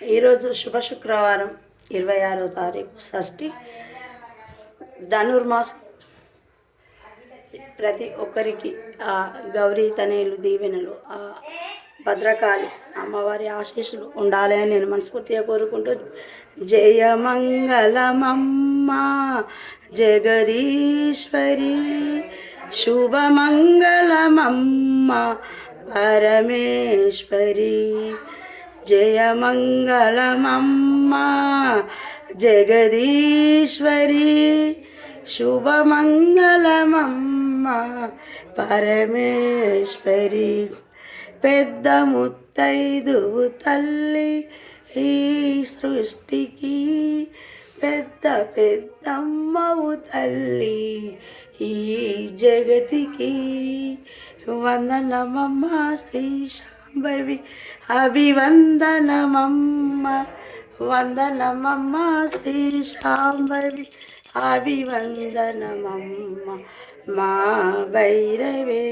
ఈరోజు శుభ శుక్రవారం 26వ తారీఖు షష్ఠి ధనుర్మాసం. ప్రతి ఒక్కరికి ఆ గౌరీ తనయులు దీవెనలు, ఆ భద్రకాళి అమ్మవారి ఆశీస్సులు ఉండాలి అని నేను మనస్ఫూర్తిగా కోరుకుంటూ, జయమంగళమమ్మ జగదీశ్వరి, శుభమంగళమమ్మ పరమేశ్వరి, జయమంగళమమ్మ జగదీశ్వరి, శుభమంగళమమ్మ పరమేశ్వరి, పెద్ద ముత్తైదువు తల్లి ఈ సృష్టికి, పెద్ద పెద్దమ్మవు తల్లి ఈ జగతికి, వందనమమ్మ శ్రీ శాంభవి, అభివందనమమ్మ, వందనమమ్మ శ్రీ శాంభవి, అభివందనమమ్మ మా భైరవే.